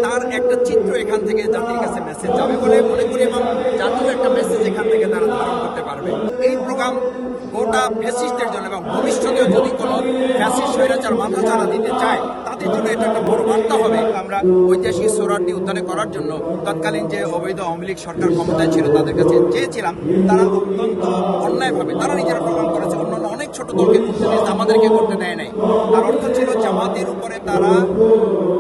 তার একটা চিত্র এখান থেকে জাতির কাছে মেসেজ যাবে বলে মনে করি এবং জাতির একটা মেসেজ এখান থেকে তারা ধারণ করতে পারবে। এই প্রোগ্রাম গোটা ফ্যাসিস্টের জন্য এবং ভবিষ্যতেও যদি কোনো ফ্যাসিস্ট স্বৈরাচার মাথা চাড়া দিতে চায় তাদের জন্য এটা একটা বড় বার্তা হবে। আমরা ঐতিহাসিক সোহরাওয়ার্দী উদ্যানে করার জন্য তৎকালীন যে অবৈধ আওয়ামী লীগ সরকার ক্ষমতায় ছিল তাদের কাছে চেয়েছিলাম, তারা অত্যন্ত অন্যায়ভাবে তারা নিজেরা প্রোগ্রাম করেছে, অন্যান্য অনেক ছোট দলকে করতে দিয়েছে, আমাদেরকে করতে দেয় নাই। তার অর্থ ছিল জামাতের উপরে তারা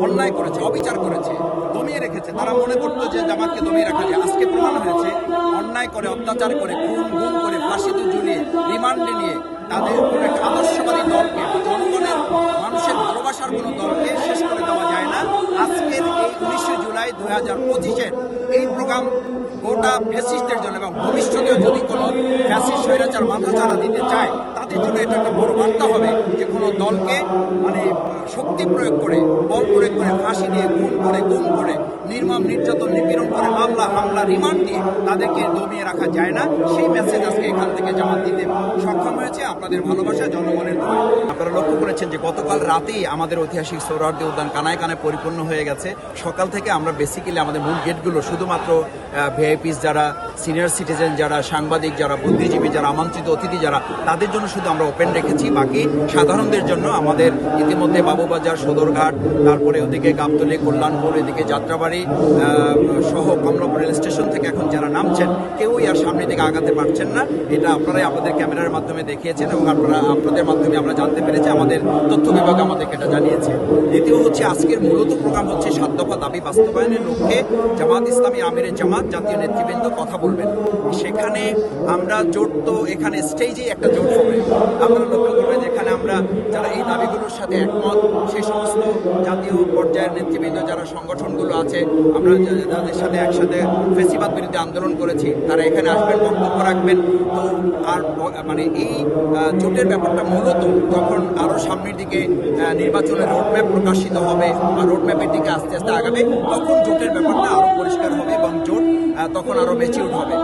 অন্যায় করেছে, অবিচার করেছে, দমিয়ে রেখেছে। তারা মনে করতো যে জামাতকে দমিয়ে রাখা যায়। আজকে প্রমাণ হয়েছে অন্যায় করে, অত্যাচার করে, খুন গুম করে, ফাঁসিতে ঝুলিয়ে, রিমান্ডে নিয়ে তাদের উপর একটা আদর্শবাদী দলকে, জনগণের মানুষের ভালোবাসার কোনো দলকে শেষ করে দেওয়া যায় না। আজকের এই 19 জুলাই 2025-এর এই প্রোগ্রাম গোটা ফ্যাসিস্টের জন্য এবং ভবিষ্যতেও যদি কোনো ফ্যাসিস্ট স্বৈরাচার মাথা চাড়া দিতে চায় তাদের জন্য এটা একটা বড় বার্তা হবে যে কোনো দলকে মানে শক্তি প্রয়োগ করে, বল প্রয়োগ করে, ফাঁসি দিয়ে, খুন করে, গুম করে, নির্মম নির্যাতন নিপীড়ন করে, মামলা হামলা রিমান্ড দিয়ে তাদেরকে দমিয়ে রাখা যায় না। সেই মেসেজ আজকে এখান থেকে জামাত দিতে সক্ষম হয়েছে আপনাদের ভালোবাসা, জনগণের দোয়া। আপনারা লক্ষ্য করেছেন যে গতকাল রাতেই আমাদের ঐতিহাসিক সোহরাওয়ার্দী উদ্যান কানায় কানায় পরিপূর্ণ হয়ে গেছে। সকাল থেকে আমরা বেসিক্যালি আমাদের মূল গেটগুলো শুধুমাত্র ভিআইপিস যারা, সিনিয়র সিটিজেন যারা, সাংবাদিক যারা, বুদ্ধিজীবী যারা, আমন্ত্রিত অতিথি যারা, তাদের জন্য শুধু আমরা ওপেন রেখেছি। বাকি সাধারণদের জন্য আমাদের ইতিমধ্যে বাবুবাজার, সদরঘাট, তারপরে ওদিকে গাবতলী, কল্যাণপুর, এদিকে যাত্রাবাড়ি সহ কমলাপুর রেল স্টেশন থেকে এখন যারা নামছেন কেউই আর সামনের দিকে আগাতে পারছেন না। এটা আপনারাই আপনাদের ক্যামেরার মাধ্যমে দেখিয়েছেন এবং আপনাদের মাধ্যমে আমরা জানতে পেরেছি, আমাদের তথ্য বিভাগ আমাদেরকে এটা জানিয়েছে। দ্বিতীয় হচ্ছে আজকের মূলত প্রোগ্রাম হচ্ছে 7 দফা দাবি বাস্তবায়নের লক্ষ্যে জামাত ইসলামী আমিরে জামাত জাতীয় নেতৃবৃন্দ কথা বলবেন। সেখানে আমরা জোট তো এখানে স্টেজেই একটা জোট হবে। আপনারা লক্ষ্য করবেন যেখানে আমরা যারা এই দাবিগুলোর সাথে একমত সেই সমস্ত জাতীয় পর্যায়ের নেতৃবৃন্দ যারা সংগঠনগুলো আছে, আমরা যাদের সাথে একসাথে ফেসিবাদ বিরুদ্ধে আন্দোলন করেছি তারা এখানে আসবেন, বক্তব্য রাখবেন। তো আর মানে এই জোটের ব্যাপারটা মূলত যখন আরও সামনের দিকে নির্বাচনের রোডম্যাপ প্রকাশিত হবে বা রোডম্যাপের দিকে আস্তে আস্তে আগাবে তখন জোটের ব্যাপারটা আরও পরিষ্কার হবে এবং জোট তখন আরও ম্যাচিউর হবে।